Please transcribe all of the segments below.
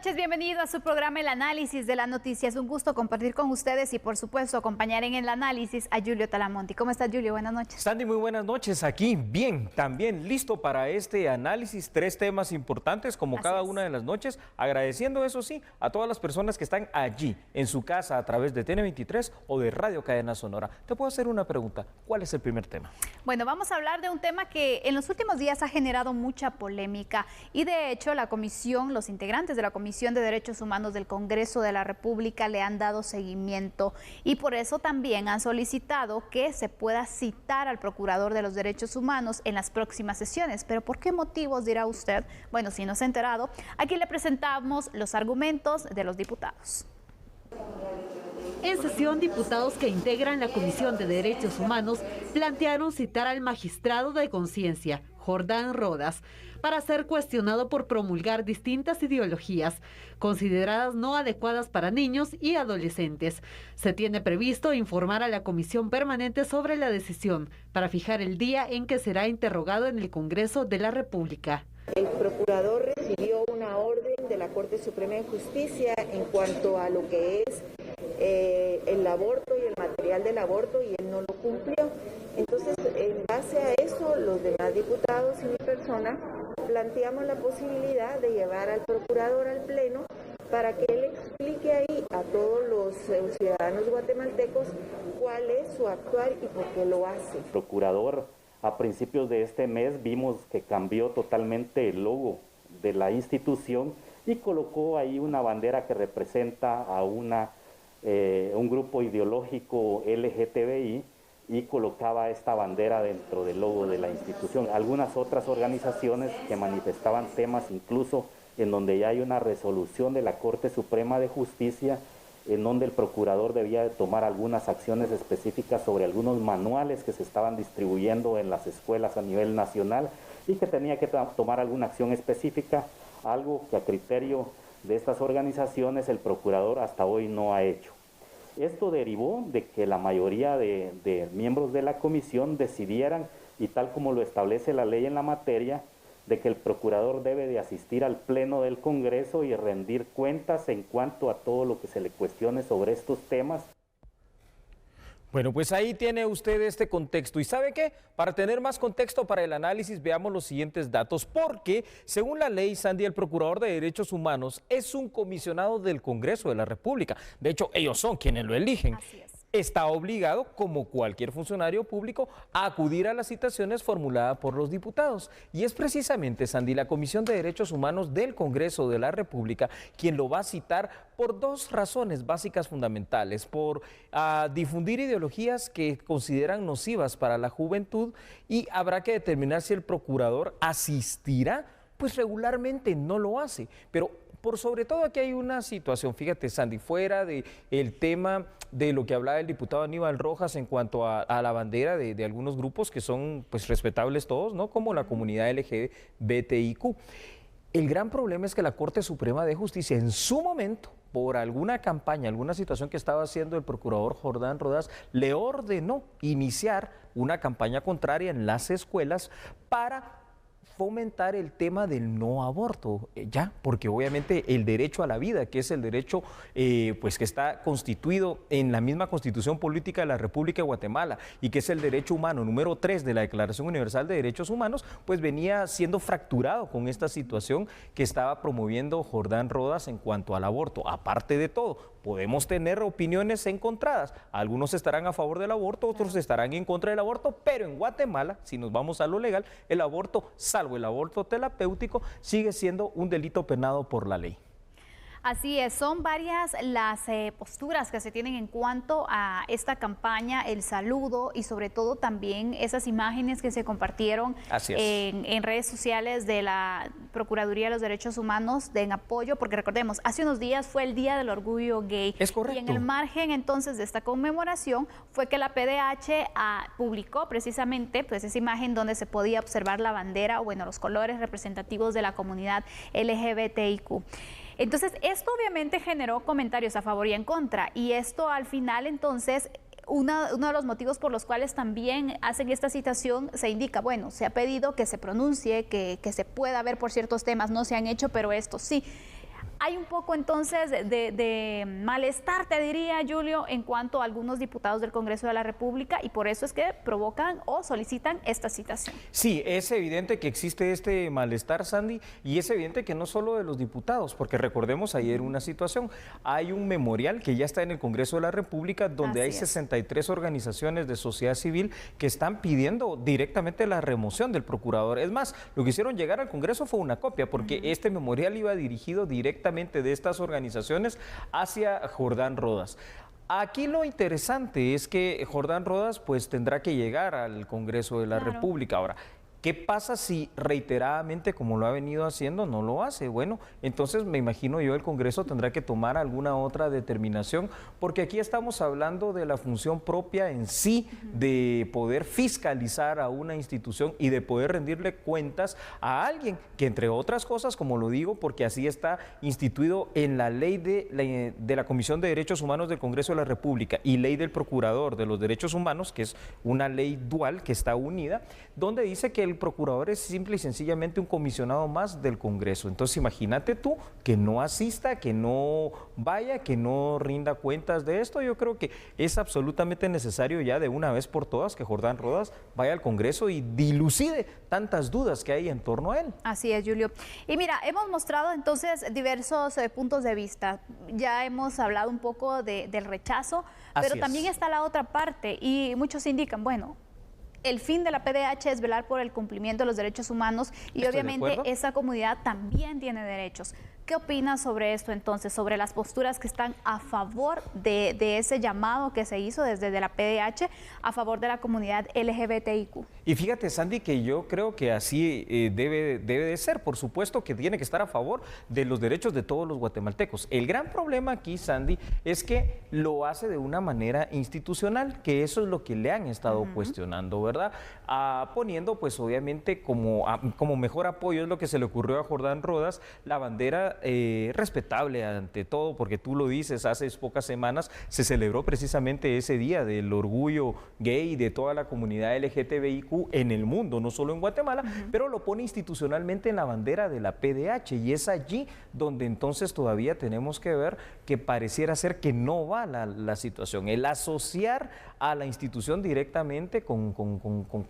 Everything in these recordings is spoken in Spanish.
noches, bienvenido a su programa El Análisis de las Noticias. Un gusto compartir con ustedes y por supuesto acompañar en el análisis a Julio Talamonti. ¿Cómo estás, Julio? Buenas noches. Sandy, muy buenas noches. Aquí bien, también listo para este análisis. 3 temas importantes como cada una de las noches. Agradeciendo, eso sí, a todas las personas que están allí en su casa a través de TN23 o de Radio Cadena Sonora. Te puedo hacer una pregunta. ¿Cuál es el primer tema? Bueno, vamos a hablar de un tema que en los últimos días ha generado mucha polémica y de hecho los integrantes de la Comisión de Derechos Humanos del Congreso de la República le han dado seguimiento y por eso también han solicitado que se pueda citar al Procurador de los Derechos Humanos en las próximas sesiones. ¿Pero por qué motivos, dirá usted? Bueno, si no se ha enterado, aquí le presentamos los argumentos de los diputados. En sesión, diputados que integran la Comisión de Derechos Humanos plantearon citar al magistrado de conciencia, Jordán Rodas, para ser cuestionado por promulgar distintas ideologías consideradas no adecuadas para niños y adolescentes. Se tiene previsto informar a la Comisión Permanente sobre la decisión para fijar el día en que será interrogado en el Congreso de la República. El procurador recibió una orden de la Corte Suprema de Justicia en cuanto a lo que es el aborto y el material del aborto, y él no lo cumplió. Entonces, en base a eso, los demás diputados y mi persona planteamos la posibilidad de llevar al procurador al Pleno para que él explique ahí a todos los ciudadanos guatemaltecos cuál es su actuar y por qué lo hace. El procurador, a principios de este mes, vimos que cambió totalmente el logo de la institución y colocó ahí una bandera que representa a un grupo ideológico LGTBI, y colocaba esta bandera dentro del logo de la institución. Algunas otras organizaciones que manifestaban temas incluso en donde ya hay una resolución de la Corte Suprema de Justicia en donde el procurador debía de tomar algunas acciones específicas sobre algunos manuales que se estaban distribuyendo en las escuelas a nivel nacional y que tenía que tomar alguna acción específica, algo que a criterio de estas organizaciones el procurador hasta hoy no ha hecho. Esto derivó de que la mayoría de miembros de la comisión decidieran, y tal como lo establece la ley en la materia, de que el procurador debe de asistir al Pleno del Congreso y rendir cuentas en cuanto a todo lo que se le cuestione sobre estos temas. Bueno, pues ahí tiene usted este contexto. ¿Y sabe qué? Para tener más contexto para el análisis, veamos los siguientes datos, porque según la ley, Sandy, el Procurador de Derechos Humanos es un comisionado del Congreso de la República. De hecho, ellos son quienes lo eligen. Así es. Está obligado, como cualquier funcionario público, a acudir a las citaciones formuladas por los diputados. Y es precisamente, Sandy, la Comisión de Derechos Humanos del Congreso de la República quien lo va a citar por 2 razones básicas fundamentales: por difundir ideologías que consideran nocivas para la juventud, y habrá que determinar si el procurador asistirá. Pues regularmente no lo hace, pero por sobre todo aquí hay una situación, fíjate, Sandy, fuera del tema de lo que hablaba el diputado Aníbal Rojas en cuanto a la bandera de algunos grupos que son pues respetables todos, ¿no? Como la comunidad LGBTIQ. El gran problema es que la Corte Suprema de Justicia en su momento, por alguna campaña, alguna situación que estaba haciendo el procurador Jordán Rodas, le ordenó iniciar una campaña contraria en las escuelas para fomentar el tema del no aborto, porque obviamente el derecho a la vida, que es el derecho pues que está constituido en la misma Constitución Política de la República de Guatemala y que es el derecho humano número 3 de la Declaración Universal de Derechos Humanos, pues venía siendo fracturado con esta situación que estaba promoviendo Jordán Rodas en cuanto al aborto. Aparte de todo, podemos tener opiniones encontradas. Algunos estarán a favor del aborto, otros estarán en contra del aborto, pero en Guatemala, si nos vamos a lo legal, el aborto, salvo el aborto terapéutico, sigue siendo un delito penado por la ley. Así es, son varias las posturas que se tienen en cuanto a esta campaña, el saludo y sobre todo también esas imágenes que se compartieron en redes sociales de la Procuraduría de los Derechos Humanos en apoyo, porque recordemos, hace unos días fue el Día del Orgullo Gay. Es correcto. Y en el margen entonces de esta conmemoración fue que la PDH publicó precisamente pues esa imagen donde se podía observar la bandera, bueno, los colores representativos de la comunidad LGBTIQ. Entonces, esto obviamente generó comentarios a favor y en contra, y esto al final entonces uno de los motivos por los cuales también hacen esta citación se indica, bueno, se ha pedido que se pronuncie, que se pueda ver por ciertos temas, no se han hecho, pero esto sí. Hay un poco entonces de malestar, te diría, Julio, en cuanto a algunos diputados del Congreso de la República, y por eso es que provocan o solicitan esta citación. Sí, es evidente que existe este malestar, Sandy, y es evidente que no solo de los diputados, porque recordemos ayer una situación, hay un memorial que ya está en el Congreso de la República donde hay 63 organizaciones de sociedad civil que están pidiendo directamente la remoción del procurador. Es más, lo que hicieron llegar al Congreso fue una copia, porque este memorial iba dirigido directamente de estas organizaciones hacia Jordán Rodas. Aquí lo interesante es que Jordán Rodas pues tendrá que llegar al Congreso de la República. Ahora, ¿qué pasa si reiteradamente, como lo ha venido haciendo, no lo hace? Bueno, entonces me imagino yo el Congreso tendrá que tomar alguna otra determinación, porque aquí estamos hablando de la función propia en sí, de poder fiscalizar a una institución y de poder rendirle cuentas a alguien que, entre otras cosas, como lo digo, porque así está instituido en la ley de la Comisión de Derechos Humanos del Congreso de la República y ley del Procurador de los Derechos Humanos, que es una ley dual que está unida, donde dice que el procurador es simple y sencillamente un comisionado más del Congreso. Entonces imagínate tú que no asista, que no vaya, que no rinda cuentas de esto. Yo creo que es absolutamente necesario ya de una vez por todas que Jordán Rodas vaya al Congreso y dilucide tantas dudas que hay en torno a él. Así es, Julio. Y mira, hemos mostrado entonces diversos puntos de vista. Ya hemos hablado un poco del rechazo, pero también está la otra parte y muchos indican, bueno, el fin de la PDH es velar por el cumplimiento de los derechos humanos y obviamente esa comunidad también tiene derechos. ¿Qué opinas sobre esto entonces, sobre las posturas que están a favor de ese llamado que se hizo desde la PDH a favor de la comunidad LGBTIQ? Y fíjate, Sandy, que yo creo que así debe de ser. Por supuesto que tiene que estar a favor de los derechos de todos los guatemaltecos. El gran problema aquí, Sandy, es que lo hace de una manera institucional, que eso es lo que le han estado cuestionando, ¿verdad? Poniendo, pues obviamente, como mejor apoyo, es lo que se le ocurrió a Jordán Rodas, la bandera respetable ante todo, porque tú lo dices, hace pocas semanas se celebró precisamente ese día del orgullo gay de toda la comunidad LGTBIQ en el mundo, no solo en Guatemala, pero lo pone institucionalmente en la bandera de la PDH y es allí donde entonces todavía tenemos que ver que pareciera ser que no va la situación, el asociar a la institución directamente con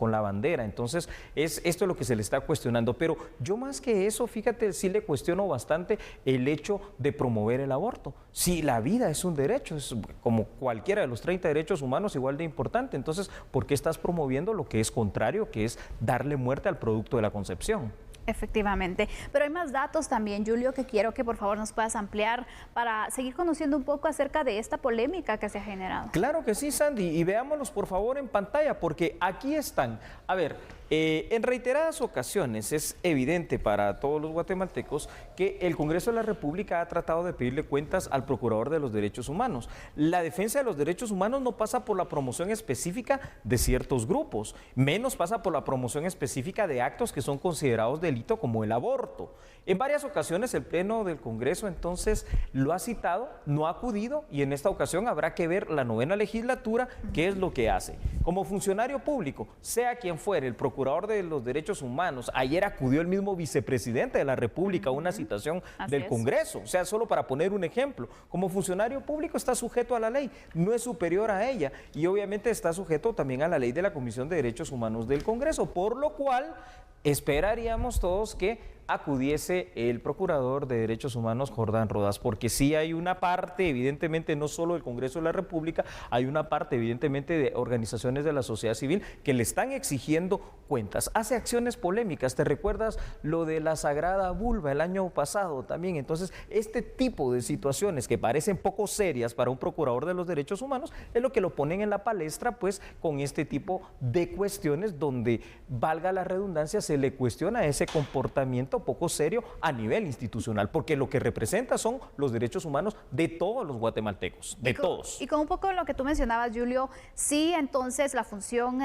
la bandera. Entonces, esto es lo que se le está cuestionando, pero yo más que eso, fíjate, sí le cuestiono bastante el hecho de promover el aborto. Si la vida es un derecho, es como cualquiera de los 30 derechos humanos, igual de importante, entonces, ¿por qué estás promoviendo lo que es contrario, que es darle muerte al producto de la concepción? Efectivamente, pero hay más datos también, Julio, que quiero que por favor nos puedas ampliar para seguir conociendo un poco acerca de esta polémica que se ha generado. Claro que sí, Sandy, y veámoslos por favor en pantalla, porque aquí están. A ver, en reiteradas ocasiones es evidente para todos los guatemaltecos que el Congreso de la República ha tratado de pedirle cuentas al Procurador de los Derechos Humanos. La defensa de los derechos humanos no pasa por la promoción específica de ciertos grupos, menos pasa por la promoción específica de actos que son considerados delito como el aborto. En varias ocasiones el Pleno del Congreso entonces lo ha citado, no ha acudido y en esta ocasión habrá que ver la 9ª legislatura qué es lo que hace. Como funcionario público, sea quien fuere, el Procurador de los Derechos Humanos, ayer acudió el mismo vicepresidente de la República a una citación del Congreso, o sea, solo para poner un ejemplo. Como funcionario público está sujeto a la ley, no es superior a ella y obviamente está sujeto también a la ley de la Comisión de Derechos Humanos del Congreso, por lo cual esperaríamos todos que acudiese el Procurador de Derechos Humanos, Jordán Rodas, porque sí hay una parte, evidentemente, no solo del Congreso de la República, hay una parte, evidentemente, de organizaciones de la sociedad civil que le están exigiendo cuentas. Hace acciones polémicas, ¿te recuerdas lo de la Sagrada Vulva el año pasado también? Entonces, este tipo de situaciones que parecen poco serias para un Procurador de los Derechos Humanos es lo que lo ponen en la palestra, pues, con este tipo de cuestiones donde, valga la redundancia, se le cuestiona ese comportamiento poco serio a nivel institucional, porque lo que representa son los derechos humanos de todos los guatemaltecos, de todos. Y con un poco lo que tú mencionabas, Julio, sí, entonces la función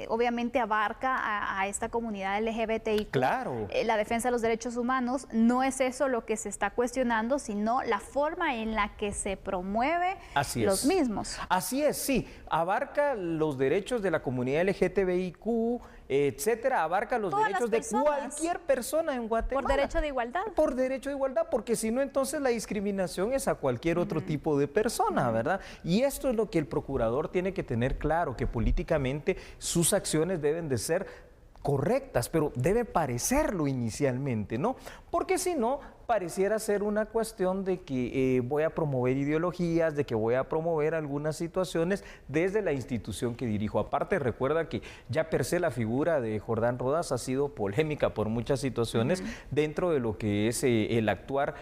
obviamente abarca a esta comunidad LGBTI. Claro. La defensa de los derechos humanos, no es eso lo que se está cuestionando, sino la forma en la que se promueve los mismos. Así es, sí, abarca los derechos de la comunidad LGTBIQ, etcétera, abarca los Todas derechos las de personas. cualquier persona en Guatemala. Por derecho de igualdad. Por derecho de igualdad, porque si no, entonces la discriminación es a cualquier otro tipo de persona, ¿verdad? Y esto es lo que el procurador tiene que tener claro, que políticamente sus acciones deben de ser correctas, pero debe parecerlo inicialmente, ¿no? Porque si no, pareciera ser una cuestión de que voy a promover ideologías, de que voy a promover algunas situaciones desde la institución que dirijo. Aparte, recuerda que ya per se la figura de Jordán Rodas ha sido polémica por muchas situaciones dentro de lo que es el actuar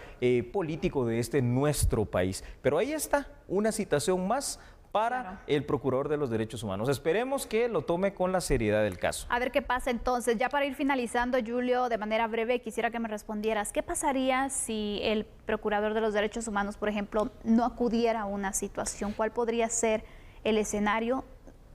político de nuestro país. Pero ahí está, una situación más para el Procurador de los Derechos Humanos. Esperemos que lo tome con la seriedad del caso. A ver qué pasa entonces. Ya para ir finalizando, Julio, de manera breve, quisiera que me respondieras. ¿Qué pasaría si el Procurador de los Derechos Humanos, por ejemplo, no acudiera a una situación? ¿Cuál podría ser el escenario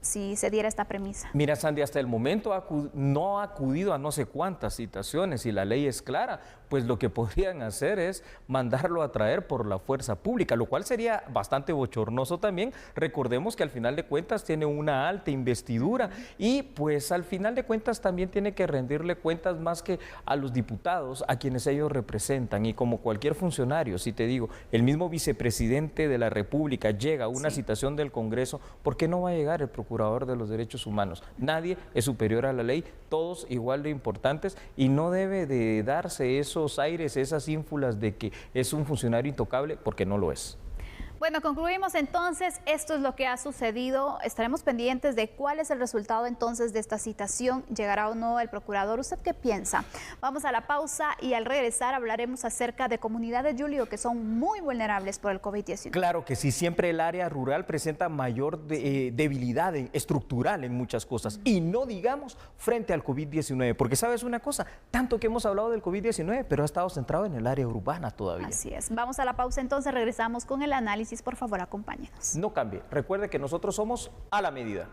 si se diera esta premisa? Mira, Sandy, hasta el momento no ha acudido a no sé cuántas citaciones y la ley es clara, pues lo que podrían hacer es mandarlo a traer por la fuerza pública, lo cual sería bastante bochornoso también. Recordemos que al final de cuentas tiene una alta investidura y pues al final de cuentas también tiene que rendirle cuentas más que a los diputados, a quienes ellos representan, y como cualquier funcionario, si te digo, el mismo vicepresidente de la República llega a una citación del Congreso, ¿por qué no va a llegar el Procurador de los Derechos Humanos? Nadie es superior a la ley, todos igual de importantes, y no debe de darse esos aires, esas ínfulas de que es un funcionario intocable, porque no lo es. Bueno, concluimos entonces, esto es lo que ha sucedido. Estaremos pendientes de cuál es el resultado entonces de esta citación, llegará o no el procurador. ¿Usted qué piensa? Vamos a la pausa y al regresar hablaremos acerca de comunidades, Julio, que son muy vulnerables por el COVID-19. Claro que sí, siempre el área rural presenta mayor debilidad estructural en muchas cosas, y no digamos frente al COVID-19, porque sabes una cosa, tanto que hemos hablado del COVID-19, pero ha estado centrado en el área urbana todavía. Así es, vamos a la pausa entonces, regresamos con el análisis. Por favor, acompáñenos. No cambie. Recuerde que nosotros somos a la medida.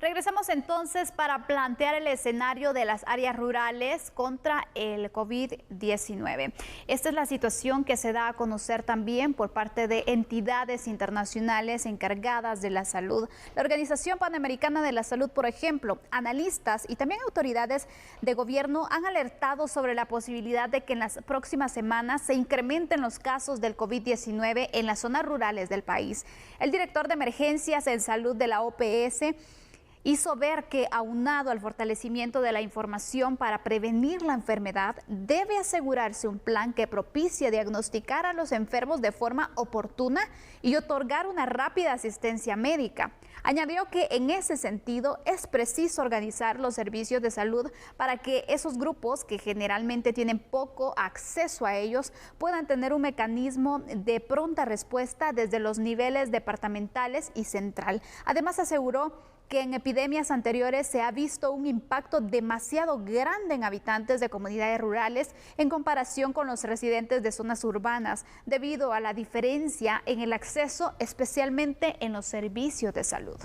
Regresamos entonces para plantear el escenario de las áreas rurales contra el COVID-19. Esta es la situación que se da a conocer también por parte de entidades internacionales encargadas de la salud. La Organización Panamericana de la Salud, por ejemplo, analistas y también autoridades de gobierno han alertado sobre la posibilidad de que en las próximas semanas se incrementen los casos del COVID-19 en las zonas rurales del país. El director de emergencias en salud de la OPS hizo ver que, aunado al fortalecimiento de la información para prevenir la enfermedad, debe asegurarse un plan que propicie diagnosticar a los enfermos de forma oportuna y otorgar una rápida asistencia médica. Añadió que en ese sentido es preciso organizar los servicios de salud para que esos grupos que generalmente tienen poco acceso a ellos puedan tener un mecanismo de pronta respuesta desde los niveles departamentales y central. Además, aseguró que en epidemias anteriores se ha visto un impacto demasiado grande en habitantes de comunidades rurales en comparación con los residentes de zonas urbanas, debido a la diferencia en el acceso, especialmente en los servicios de salud.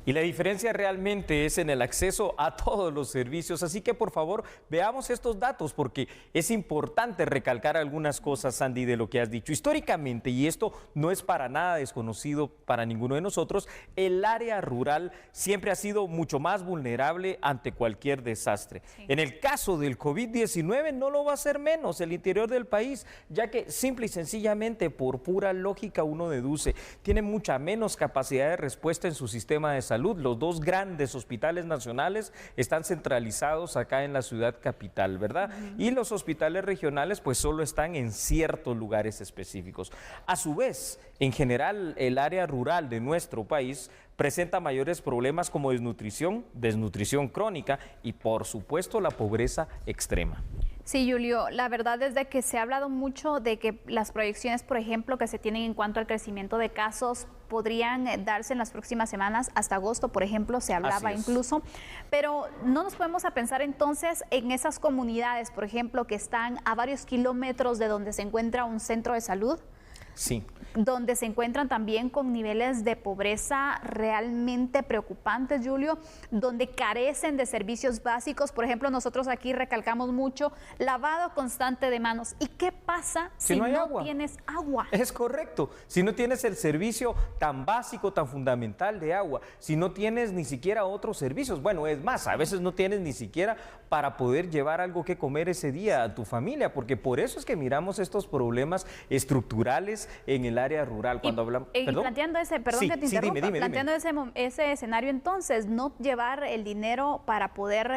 Y la diferencia realmente es en el acceso a todos los servicios. Así que, por favor, veamos estos datos, porque es importante recalcar algunas cosas, Sandy, de lo que has dicho. Históricamente, y esto no es para nada desconocido para ninguno de nosotros, el área rural siempre ha sido mucho más vulnerable ante cualquier desastre. Sí. En el caso del COVID-19 no lo va a ser menos el interior del país, ya que simple y sencillamente, por pura lógica, uno deduce, tiene mucha menos capacidad de respuesta en su sistema de salud. Los dos grandes hospitales nacionales están centralizados acá en la ciudad capital, ¿verdad? Y los hospitales regionales pues solo están en ciertos lugares específicos. A su vez, en general, el área rural de nuestro país presenta mayores problemas como desnutrición, desnutrición crónica y, por supuesto, la pobreza extrema. Sí, Julio, la verdad es de que se ha hablado mucho de que las proyecciones, por ejemplo, que se tienen en cuanto al crecimiento de casos podrían darse en las próximas semanas, hasta agosto, por ejemplo, se hablaba incluso, pero no nos podemos a pensar entonces en esas comunidades, por ejemplo, que están a varios kilómetros de donde se encuentra un centro de salud. Sí. Donde se encuentran también con niveles de pobreza realmente preocupantes, Julio, donde carecen de servicios básicos. Por ejemplo, nosotros aquí recalcamos mucho lavado constante de manos. ¿Y qué pasa si no tienes agua? Es correcto. Si no tienes el servicio tan básico, tan fundamental de agua, si no tienes ni siquiera otros servicios, bueno, es más, a veces no tienes ni siquiera para poder llevar algo que comer ese día a tu familia, porque por eso es que miramos estos problemas estructurales en el área rural. Cuando hablamos, planteando ese, perdón que te interrumpa, planteando ese escenario entonces, no llevar el dinero para poder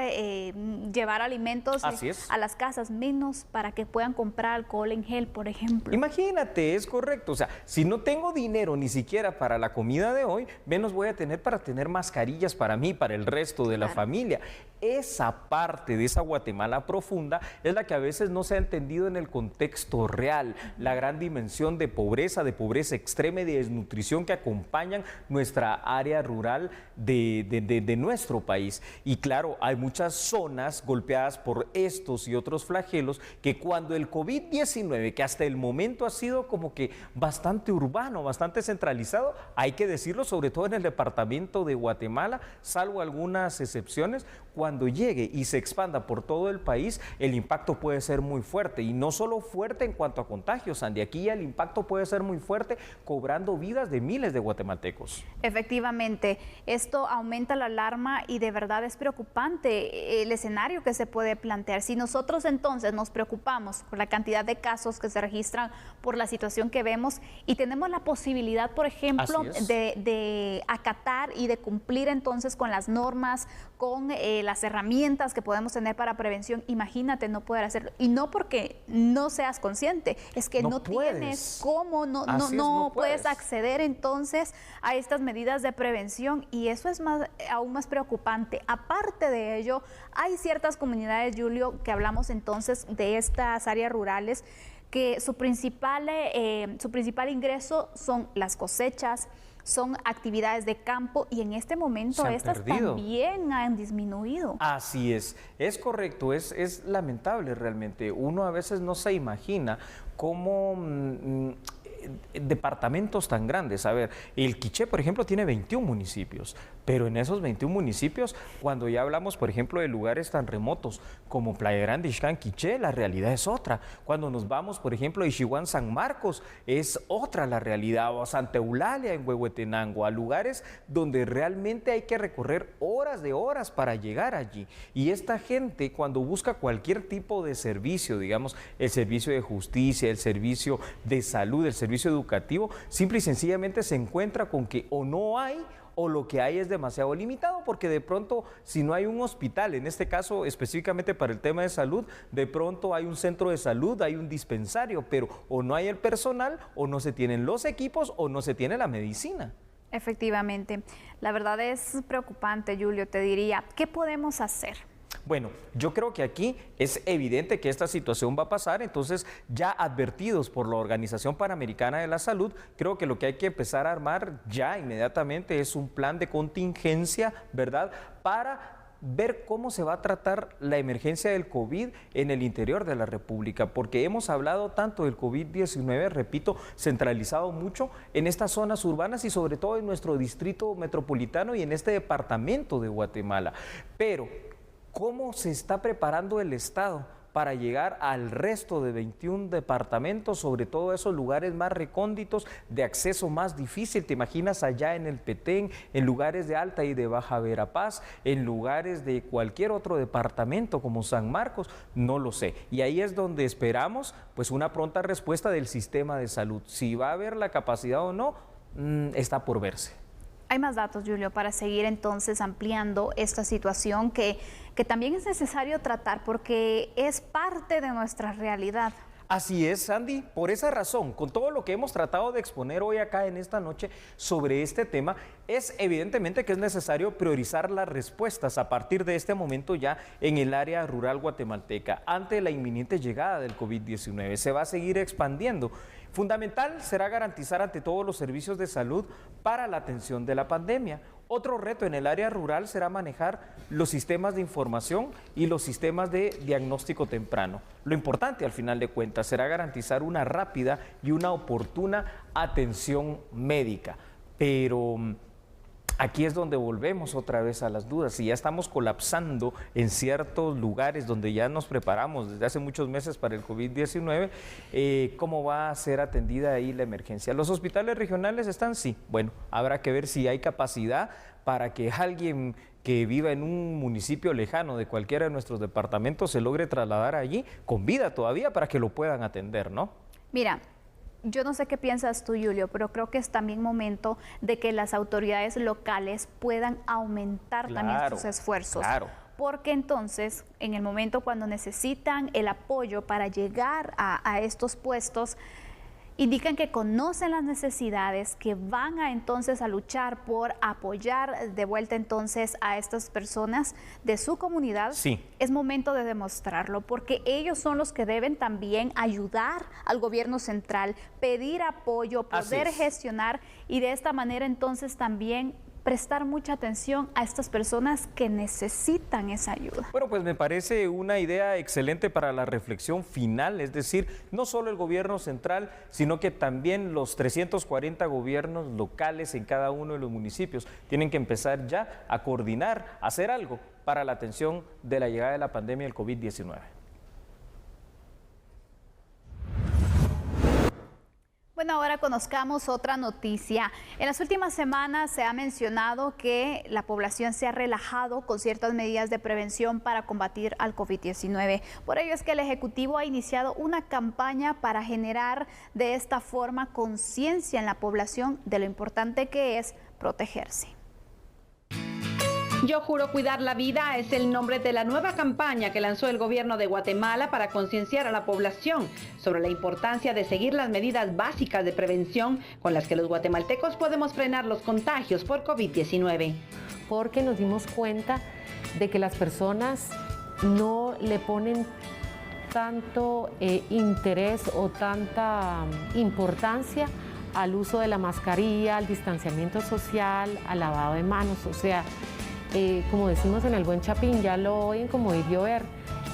llevar alimentos a las casas, menos para que puedan comprar alcohol en gel, por ejemplo. Imagínate, es correcto. O sea, si no tengo dinero ni siquiera para la comida de hoy, menos voy a tener para tener mascarillas para mí, para el resto de la familia. Esa parte de esa Guatemala profunda es la que a veces no se ha entendido en el contexto real, la gran dimensión de pobreza extrema y de desnutrición que acompañan nuestra área rural de nuestro país. Y claro, hay muchas zonas golpeadas por estos y otros flagelos que cuando el COVID-19, que hasta el momento ha sido como que bastante urbano, bastante centralizado, hay que decirlo, sobre todo en el departamento de Guatemala, salvo algunas excepciones, cuando llegue y se expanda por todo el país, el impacto puede ser muy fuerte, y no solo fuerte en cuanto a contagios, Sandy, aquí ya el impacto puede ser muy fuerte, cobrando vidas de miles de guatemaltecos. Efectivamente, esto aumenta la alarma y de verdad es preocupante el escenario que se puede plantear. Si nosotros entonces nos preocupamos por la cantidad de casos que se registran, por la situación que vemos, y tenemos la posibilidad, por ejemplo, de acatar y de cumplir entonces con las normas, con las herramientas que podemos tener para prevención, imagínate no poder hacerlo. Y no porque no seas consciente, es que no tienes cómo, no puedes acceder entonces a estas medidas de prevención, y eso es aún más preocupante. Aparte de ello, hay ciertas comunidades, Julio, que hablamos entonces de estas áreas rurales, que su principal ingreso son las cosechas, son actividades de campo, y en este momento estas también han disminuido. Así es correcto, es lamentable realmente. Uno a veces no se imagina cómo departamentos tan grandes. A ver, el Quiché, por ejemplo, tiene 21 municipios, pero en esos 21 municipios, cuando ya hablamos, por ejemplo, de lugares tan remotos como Playa Grande, Ixcán, Quiché, la realidad es otra. Cuando nos vamos, por ejemplo, a Ixiguán, San Marcos, es otra la realidad, o a Santa Eulalia, en Huehuetenango, a lugares donde realmente hay que recorrer horas de horas para llegar allí. Y esta gente, cuando busca cualquier tipo de servicio, digamos, el servicio de justicia, el servicio de salud, el servicio educativo, simple y sencillamente se encuentra con que o no hay, o lo que hay es demasiado limitado, porque de pronto, si no hay un hospital, en este caso específicamente para el tema de salud, de pronto hay un centro de salud, hay un dispensario, pero o no hay el personal, o no se tienen los equipos, o no se tiene la medicina. Efectivamente, la verdad es preocupante, Julio, te diría, ¿qué podemos hacer? Bueno, yo creo que aquí es evidente que esta situación va a pasar, entonces ya advertidos por la Organización Panamericana de la Salud, creo que lo que hay que empezar a armar ya inmediatamente es un plan de contingencia, ¿verdad?, para ver cómo se va a tratar la emergencia del COVID en el interior de la República, porque hemos hablado tanto del COVID-19, repito, centralizado mucho en estas zonas urbanas y sobre todo en nuestro distrito metropolitano y en este departamento de Guatemala, pero ¿cómo se está preparando el Estado para llegar al resto de 21 departamentos, sobre todo esos lugares más recónditos, de acceso más difícil? ¿Te imaginas allá en el Petén, en lugares de Alta y de Baja Verapaz, en lugares de cualquier otro departamento como San Marcos? No lo sé. Y ahí es donde esperamos pues una pronta respuesta del sistema de salud. Si va a haber la capacidad o no, está por verse. Hay más datos, Julio, para seguir entonces ampliando esta situación que también es necesario tratar porque es parte de nuestra realidad. Así es, Sandy. Por esa razón, con todo lo que hemos tratado de exponer hoy acá en esta noche sobre este tema, es evidentemente que es necesario priorizar las respuestas a partir de este momento ya en el área rural guatemalteca ante la inminente llegada del COVID-19. Se va a seguir expandiendo. Fundamental será garantizar ante todos los servicios de salud para la atención de la pandemia. Otro reto en el área rural será manejar los sistemas de información y los sistemas de diagnóstico temprano. Lo importante, al final de cuentas, será garantizar una rápida y una oportuna atención médica. Pero aquí es donde volvemos otra vez a las dudas. Si ya estamos colapsando en ciertos lugares donde ya nos preparamos desde hace muchos meses para el COVID-19, ¿cómo va a ser atendida ahí la emergencia? ¿Los hospitales regionales están? Sí. Bueno, habrá que ver si hay capacidad para que alguien que viva en un municipio lejano de cualquiera de nuestros departamentos se logre trasladar allí con vida todavía para que lo puedan atender, ¿no? Mira, yo no sé qué piensas tú, Julio, pero creo que es también momento de que las autoridades locales puedan aumentar también sus esfuerzos. Claro. Porque entonces, en el momento cuando necesitan el apoyo para llegar a estos puestos, indican que conocen las necesidades, que van a entonces a luchar por apoyar de vuelta entonces a estas personas de su comunidad. Sí. Es momento de demostrarlo, porque ellos son los que deben también ayudar al gobierno central, pedir apoyo, poder gestionar y de esta manera entonces también prestar mucha atención a estas personas que necesitan esa ayuda. Bueno, pues me parece una idea excelente para la reflexión final, es decir, no solo el gobierno central, sino que también los 340 gobiernos locales en cada uno de los municipios tienen que empezar ya a coordinar, a hacer algo para la atención de la llegada de la pandemia del COVID-19. Bueno, ahora conozcamos otra noticia. En las últimas semanas se ha mencionado que la población se ha relajado con ciertas medidas de prevención para combatir al COVID-19. Por ello es que el Ejecutivo ha iniciado una campaña para generar de esta forma conciencia en la población de lo importante que es protegerse. Yo juro cuidar la vida es el nombre de la nueva campaña que lanzó el gobierno de Guatemala para concienciar a la población sobre la importancia de seguir las medidas básicas de prevención con las que los guatemaltecos podemos frenar los contagios por COVID-19. Porque nos dimos cuenta de que las personas no le ponen tanto interés o tanta importancia al uso de la mascarilla, al distanciamiento social, al lavado de manos, o sea, como decimos en el buen chapín, ya lo oyen como ir llover.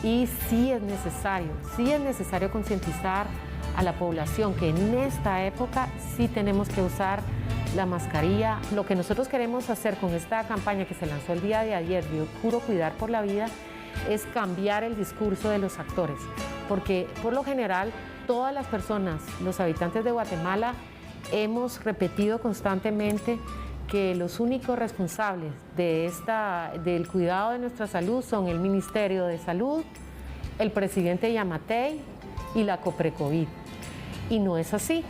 Y sí es necesario concientizar a la población que en esta época sí tenemos que usar la mascarilla. Lo que nosotros queremos hacer con esta campaña que se lanzó el día de ayer, Yo juro cuidar por la vida, es cambiar el discurso de los actores. Porque por lo general, todas las personas, los habitantes de Guatemala, hemos repetido constantemente que los únicos responsables del cuidado de nuestra salud son el Ministerio de Salud, el presidente Yamatei y la Coprecovid. Y no es así.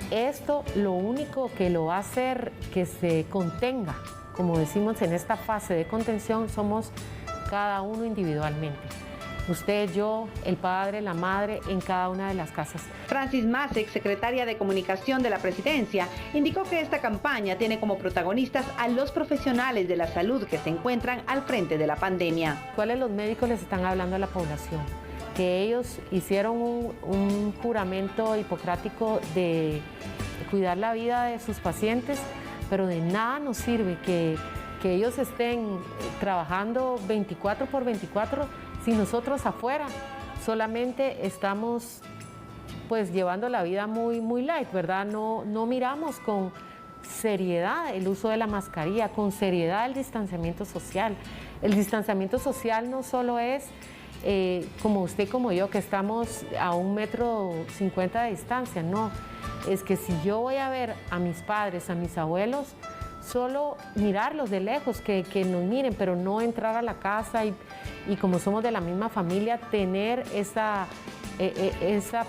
Esto lo único que lo va a hacer que se contenga, como decimos en esta fase de contención, somos cada uno individualmente. Usted, yo, el padre, la madre, en cada una de las casas. Francis Masek, secretaria de Comunicación de la Presidencia, indicó que esta campaña tiene como protagonistas a los profesionales de la salud que se encuentran al frente de la pandemia. ¿Cuáles los médicos les están hablando a la población? Que ellos hicieron un juramento hipocrático de cuidar la vida de sus pacientes, pero de nada nos sirve que ellos estén trabajando 24 por 24 si nosotros afuera solamente estamos pues llevando la vida muy light, ¿verdad? No miramos con seriedad el uso de la mascarilla, con seriedad el distanciamiento social. El distanciamiento social no solo es como usted, como yo, que estamos a 1,50 m de distancia, no. Es que si yo voy a ver a mis padres, a mis abuelos, solo mirarlos de lejos, que nos miren, pero no entrar a la casa y como somos de la misma familia, tener esa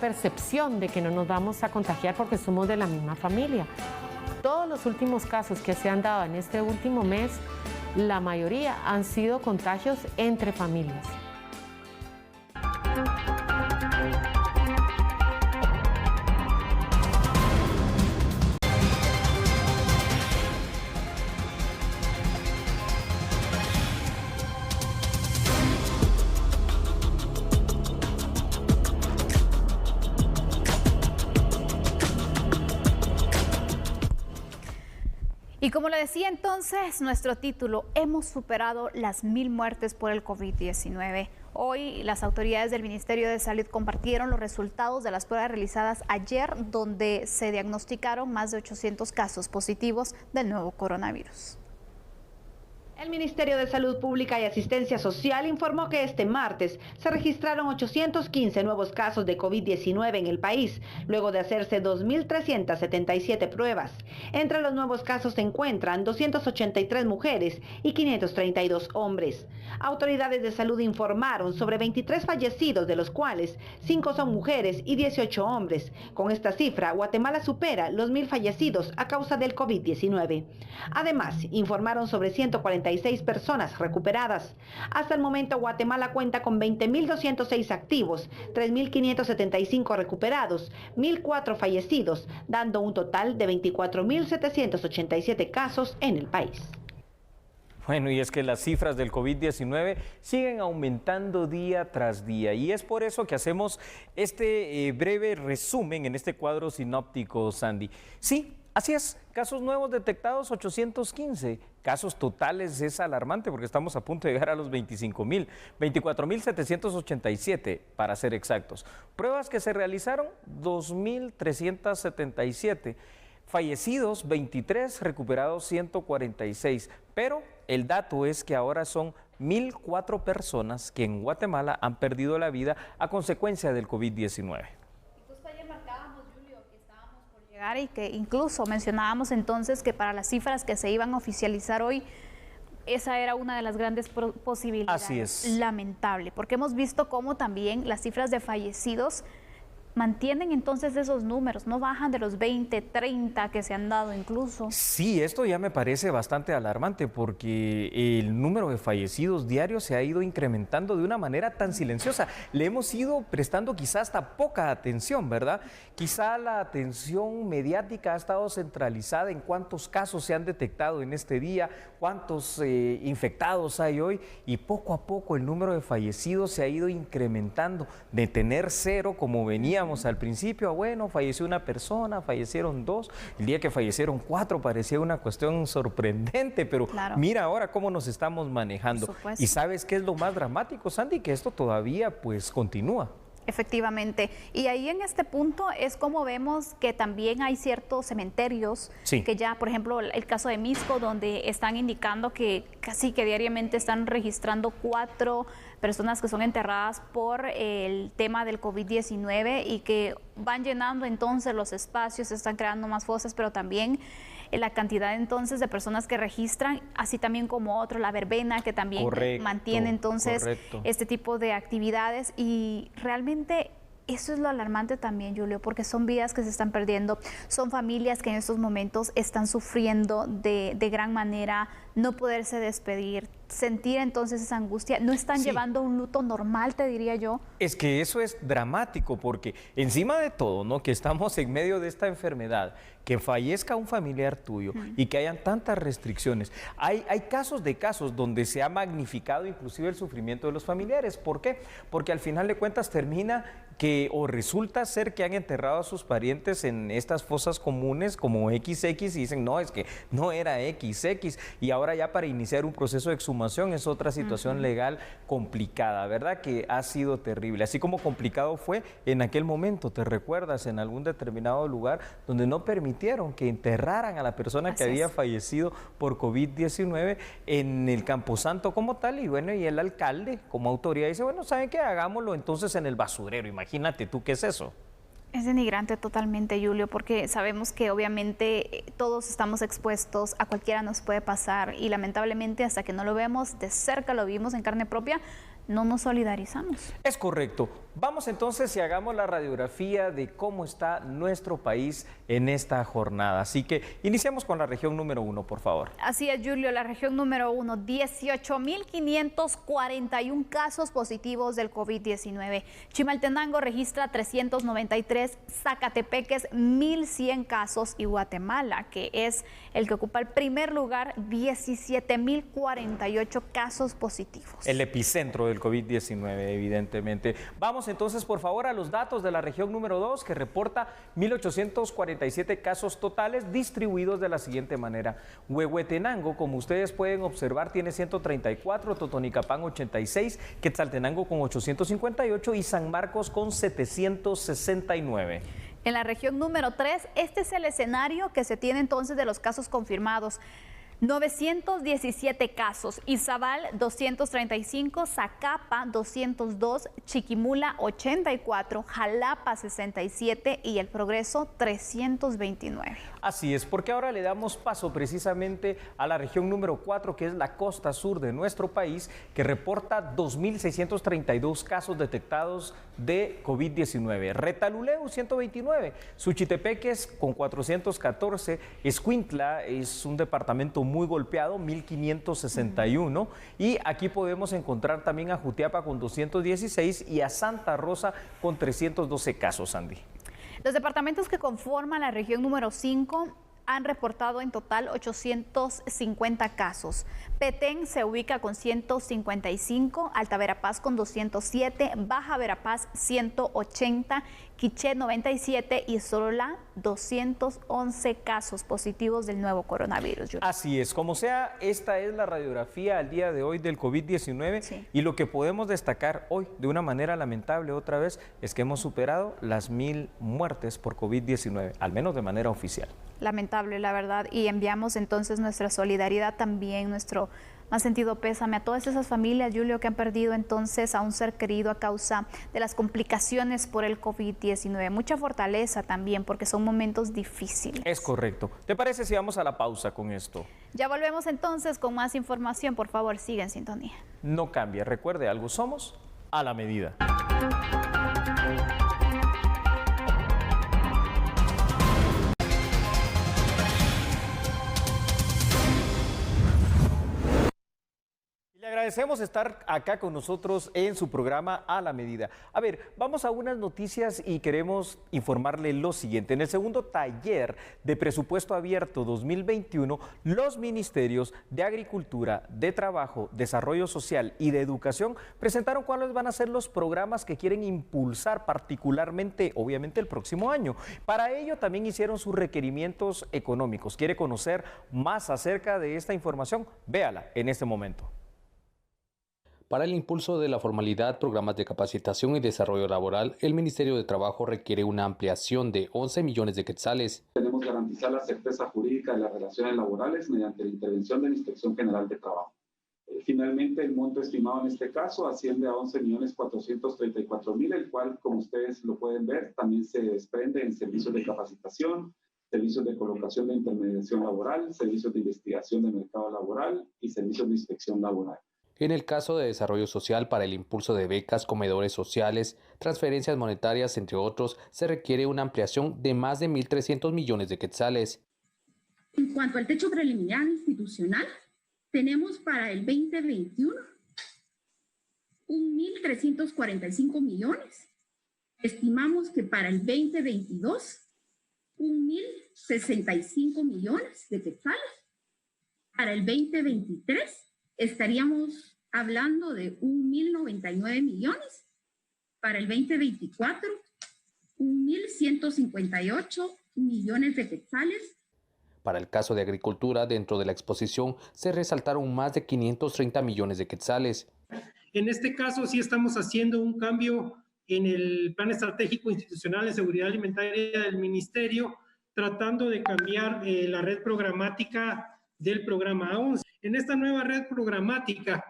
percepción de que no nos vamos a contagiar porque somos de la misma familia. Todos los últimos casos que se han dado en este último mes, la mayoría han sido contagios entre familias. Y como le decía entonces, nuestro título, hemos superado las 1000 muertes por el COVID-19. Hoy las autoridades del Ministerio de Salud compartieron los resultados de las pruebas realizadas ayer, donde se diagnosticaron más de 800 casos positivos del nuevo coronavirus. El Ministerio de Salud Pública y Asistencia Social informó que este martes se registraron 815 nuevos casos de COVID-19 en el país, luego de hacerse 2.377 pruebas. Entre los nuevos casos se encuentran 283 mujeres y 532 hombres. Autoridades de salud informaron sobre 23 fallecidos, de los cuales 5 son mujeres y 18 hombres. Con esta cifra, Guatemala supera los 1000 fallecidos a causa del COVID-19. Además, informaron sobre 146 personas recuperadas. Hasta el momento, Guatemala cuenta con 20.206 activos, 3.575 recuperados, 1.004 fallecidos, dando un total de 24.787 casos en el país. Bueno, y es que las cifras del COVID-19 siguen aumentando día tras día, y es por eso que hacemos este breve resumen en este cuadro sinóptico, Sandy. Sí, así es, casos nuevos detectados 815, casos totales es alarmante porque estamos a punto de llegar a los 25.000, 24.787 para ser exactos. Pruebas que se realizaron 2.377, fallecidos 23, recuperados 146, pero el dato es que ahora son 1.004 personas que en Guatemala han perdido la vida a consecuencia del COVID-19. Y que incluso mencionábamos entonces que para las cifras que se iban a oficializar hoy, esa era una de las grandes posibilidades. Así es. Lamentable, porque hemos visto cómo también las cifras de fallecidos mantienen entonces esos números, no bajan de los 20, 30 que se han dado incluso. Sí, esto ya me parece bastante alarmante porque el número de fallecidos diarios se ha ido incrementando de una manera tan silenciosa. Le hemos ido prestando quizá hasta poca atención, ¿verdad? Quizá la atención mediática ha estado centralizada en cuántos casos se han detectado en este día, cuántos infectados hay hoy, y poco a poco el número de fallecidos se ha ido incrementando. De tener 0 como veníamos al principio, bueno, falleció una persona, fallecieron 2, el día que fallecieron 4 parecía una cuestión sorprendente, pero claro, mira ahora cómo nos estamos manejando. Y ¿sabes qué es lo más dramático, Sandy? Que esto todavía pues continúa. Efectivamente, y ahí en este punto es como vemos que también hay ciertos cementerios, sí, que ya, por ejemplo, el caso de Misco, donde están indicando que casi que diariamente están registrando 4 personas que son enterradas por el tema del COVID-19 y que van llenando entonces los espacios, se están creando más fosas, pero también la cantidad entonces de personas que registran, así también como otro, la verbena, que también mantiene entonces este tipo de actividades, y realmente eso es lo alarmante también, Julio, porque son vidas que se están perdiendo, son familias que en estos momentos están sufriendo de gran manera, no poderse despedir, sentir entonces esa angustia, no están llevando un luto normal, te diría yo. Es que eso es dramático porque encima de todo, ¿no?, que estamos en medio de esta enfermedad, que fallezca un familiar tuyo y que hayan tantas restricciones. Hay casos donde se ha magnificado inclusive el sufrimiento de los familiares. ¿Por qué? Porque al final de cuentas termina que o resulta ser que han enterrado a sus parientes en estas fosas comunes como XX y dicen, no, es que no era XX, y ahora ya para iniciar un proceso de exhumación es otra situación legal complicada, ¿verdad? Que ha sido terrible, así como complicado fue en aquel momento, ¿te recuerdas? En algún determinado lugar donde no permitieron que enterraran a la persona que había fallecido por COVID-19 en el Camposanto como tal, y bueno, y el alcalde como autoridad dice, bueno, ¿saben qué? Hagámoslo entonces en el basurero. Imagínate tú, ¿qué es eso? Es denigrante totalmente, Julio, porque sabemos que obviamente todos estamos expuestos, a cualquiera nos puede pasar, y lamentablemente hasta que no lo vemos de cerca, lo vivimos en carne propia, no nos solidarizamos. Es correcto. Vamos entonces y hagamos la radiografía de cómo está nuestro país en esta jornada. Así que iniciamos con la región número 1, por favor. Así es, Julio, la región número 1, 18.541 casos positivos del COVID-19. Chimaltenango registra 393, Zacatepeques 1.100 casos y Guatemala, que es el que ocupa el primer lugar, 17.048 casos positivos. El epicentro del COVID-19, evidentemente. Vamos Vamos entonces, por favor, a los datos de la región número 2, que reporta 1.847 casos totales distribuidos de la siguiente manera. Huehuetenango, como ustedes pueden observar, tiene 134, Totonicapán 86, Quetzaltenango con 858 y San Marcos con 769. En la región número 3, este es el escenario que se tiene entonces de los casos confirmados. 917 casos, Izabal 235, Zacapa 202, Chiquimula 84, Jalapa 67 y El Progreso 329. Así es, porque ahora le damos paso precisamente a la región número 4, que es la costa sur de nuestro país, que reporta 2.632 casos detectados de COVID-19. Retaluleu 129, Suchitepeques con 414, Escuintla es un departamento muy golpeado, 1.561, y aquí podemos encontrar también a Jutiapa con 216 y a Santa Rosa con 312 casos, Andy. Los departamentos que conforman la región número 5 han reportado en total 850 casos. Petén se ubica con 155, Alta Verapaz con 207, Baja Verapaz 180, Quiché 97 y Sololá 211 casos positivos del nuevo coronavirus. Así es, como sea, esta es la radiografía al día de hoy del COVID-19, sí. Y lo que podemos destacar hoy de una manera lamentable otra vez es que hemos superado las 1.000 muertes por COVID-19, al menos de manera oficial. Lamentable, la verdad, y enviamos entonces nuestra solidaridad también, nuestro más sentido pésame a todas esas familias, Julio, que han perdido entonces a un ser querido a causa de las complicaciones por el COVID-19. Mucha fortaleza también, porque son momentos difíciles. Es correcto. ¿Te parece si vamos a la pausa con esto? Ya volvemos entonces con más información. Por favor, siga en sintonía. No cambie. Recuerde, algo somos a la medida. Le agradecemos estar acá con nosotros en su programa A la Medida. A ver, vamos a unas noticias y queremos informarle lo siguiente. En el segundo taller de presupuesto abierto 2021, los ministerios de Agricultura, de Trabajo, Desarrollo Social y de Educación presentaron cuáles van a ser los programas que quieren impulsar particularmente, obviamente, el próximo año. Para ello también hicieron sus requerimientos económicos. ¿Quiere conocer más acerca de esta información? Véala en este momento. Para el impulso de la formalidad, programas de capacitación y desarrollo laboral, el Ministerio de Trabajo requiere una ampliación de 11 millones de quetzales. Queremos garantizar la certeza jurídica de las relaciones laborales mediante la intervención de la Inspección General de Trabajo. Finalmente, el monto estimado en este caso asciende a 11.434.000, el cual, como ustedes lo pueden ver, también se desprende en servicios de capacitación, servicios de colocación de intermediación laboral, servicios de investigación de mercado laboral y servicios de inspección laboral. En el caso de desarrollo social, para el impulso de becas, comedores sociales, transferencias monetarias, entre otros, se requiere una ampliación de más de 1.300 millones de quetzales. En cuanto al techo preliminar institucional, tenemos para el 2021 1.345 millones. Estimamos que para el 2022, 1.065 millones de quetzales. Para el 2023, estaríamos hablando de 1.099 millones. Para el 2024, 1.158 millones de quetzales. Para el caso de agricultura, dentro de la exposición se resaltaron más de 530 millones de quetzales. En este caso sí estamos haciendo un cambio en el Plan Estratégico Institucional de Seguridad Alimentaria del Ministerio, tratando de cambiar la red programática del programa 11. En esta nueva red programática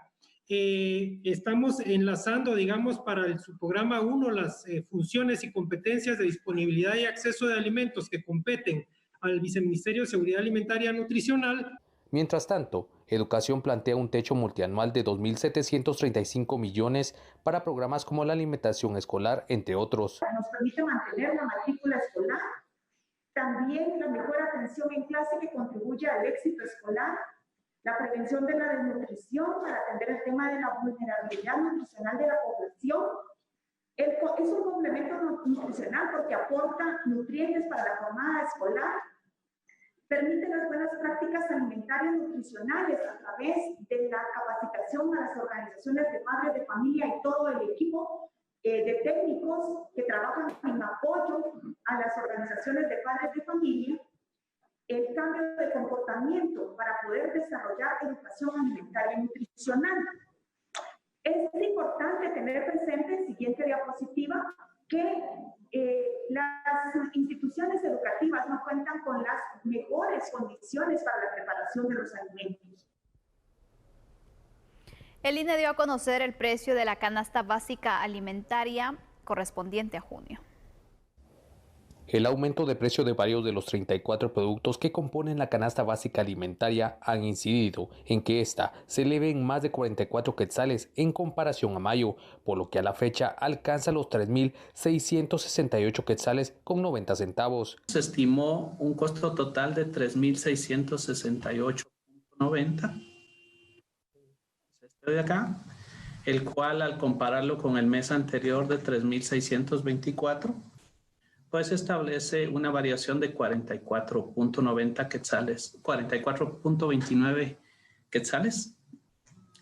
estamos enlazando, digamos, para el subprograma 1 las funciones y competencias de disponibilidad y acceso de alimentos que competen al Viceministerio de Seguridad Alimentaria y Nutricional. Mientras tanto, Educación plantea un techo multianual de 2.735 millones para programas como la alimentación escolar, entre otros. Nos permite mantener la matrícula escolar, también la mejor atención en clase que contribuye al éxito escolar, la prevención de la desnutrición para atender el tema de la vulnerabilidad nutricional de la población. Es un complemento nutricional porque aporta nutrientes para la jornada escolar, permite las buenas prácticas alimentarias nutricionales a través de la capacitación a las organizaciones de padres de familia y todo el equipo de técnicos que trabajan en apoyo a las organizaciones de padres de familia, el cambio de comportamiento para poder desarrollar educación alimentaria y nutricional. Es importante tener presente, siguiente diapositiva, que las instituciones educativas no cuentan con las mejores condiciones para la preparación de los alimentos. El INE dio a conocer el precio de la canasta básica alimentaria correspondiente a junio. El aumento de precio de varios de los 34 productos que componen la canasta básica alimentaria han incidido en que ésta se eleve en más de 44 quetzales en comparación a mayo, por lo que a la fecha alcanza los 3.668 quetzales con 90 centavos. Se estimó un costo total de 3.668.90. Este de acá, el cual al compararlo con el mes anterior de 3.624, pues establece una variación de 44.90 quetzales, 44.29 quetzales.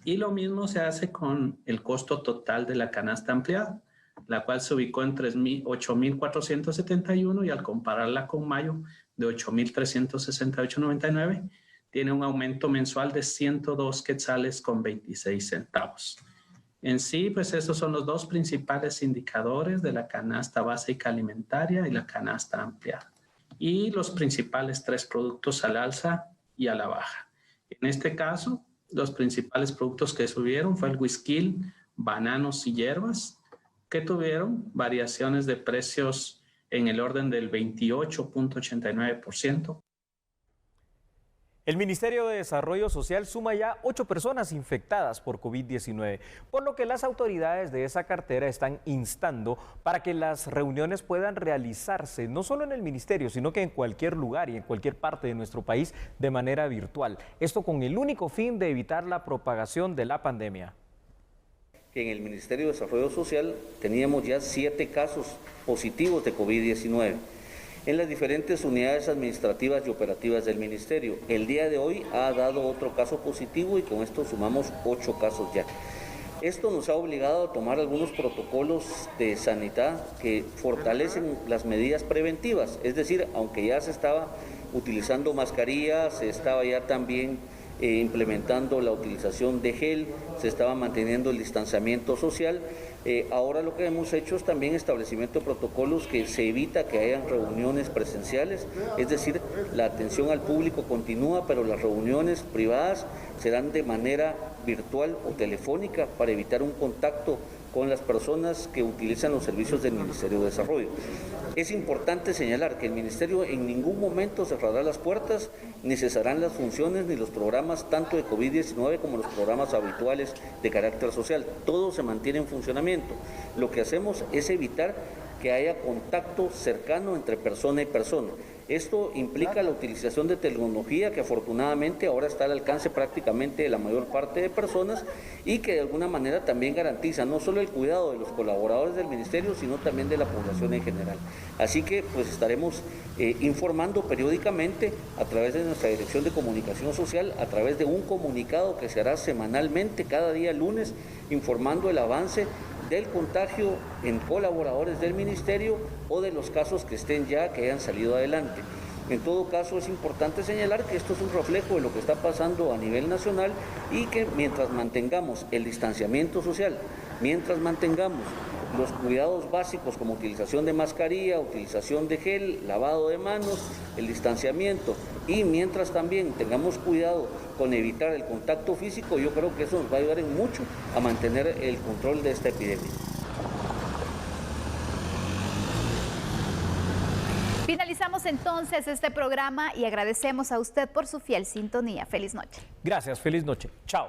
Y lo mismo se hace con el costo total de la canasta ampliada, la cual se ubicó en 8.471 y al compararla con mayo de 8.368.99, tiene un aumento mensual de 102 quetzales con 26 centavos. En sí, pues esos son los dos principales indicadores de la canasta básica alimentaria y la canasta ampliada. Y los principales 3 productos al alza y a la baja. En este caso, los principales productos que subieron fue el whisky, bananos y hierbas, que tuvieron variaciones de precios en el orden del 28.89%. El Ministerio de Desarrollo Social suma ya 8 personas infectadas por COVID-19, por lo que las autoridades de esa cartera están instando para que las reuniones puedan realizarse no solo en el ministerio, sino que en cualquier lugar y en cualquier parte de nuestro país de manera virtual. Esto con el único fin de evitar la propagación de la pandemia. En el Ministerio de Desarrollo Social teníamos ya 7 casos positivos de COVID-19. En las diferentes unidades administrativas y operativas del Ministerio. El día de hoy ha dado otro caso positivo y con esto sumamos 8 casos ya. Esto nos ha obligado a tomar algunos protocolos de sanidad que fortalecen las medidas preventivas, es decir, aunque ya se estaba utilizando mascarillas, se estaba ya también implementando la utilización de gel, se estaba manteniendo el distanciamiento social. Ahora lo que hemos hecho es también establecimiento de protocolos que se evita que hayan reuniones presenciales, es decir, la atención al público continúa, pero las reuniones privadas serán de manera virtual o telefónica para evitar un contacto con las personas que utilizan los servicios del Ministerio de Desarrollo. Es importante señalar que el Ministerio en ningún momento cerrará las puertas, ni cesarán las funciones ni los programas tanto de COVID-19 como los programas habituales de carácter social. Todo se mantiene en funcionamiento. Lo que hacemos es evitar que haya contacto cercano entre persona y persona. Esto implica la utilización de tecnología que afortunadamente ahora está al alcance prácticamente de la mayor parte de personas y que de alguna manera también garantiza no solo el cuidado de los colaboradores del Ministerio, sino también de la población en general. Así que pues estaremos informando periódicamente a través de nuestra Dirección de Comunicación Social, a través de un comunicado que se hará semanalmente, cada día lunes, informando el avance del contagio en colaboradores del Ministerio o de los casos que estén ya, que hayan salido adelante. En todo caso, es importante señalar que esto es un reflejo de lo que está pasando a nivel nacional y que mientras mantengamos el distanciamiento social, mientras mantengamos los cuidados básicos como utilización de mascarilla, utilización de gel, lavado de manos, el distanciamiento y mientras también tengamos cuidado con evitar el contacto físico, yo creo que eso nos va a ayudar en mucho a mantener el control de esta epidemia. Finalizamos entonces este programa y agradecemos a usted por su fiel sintonía. Feliz noche. Gracias, feliz noche. Chao.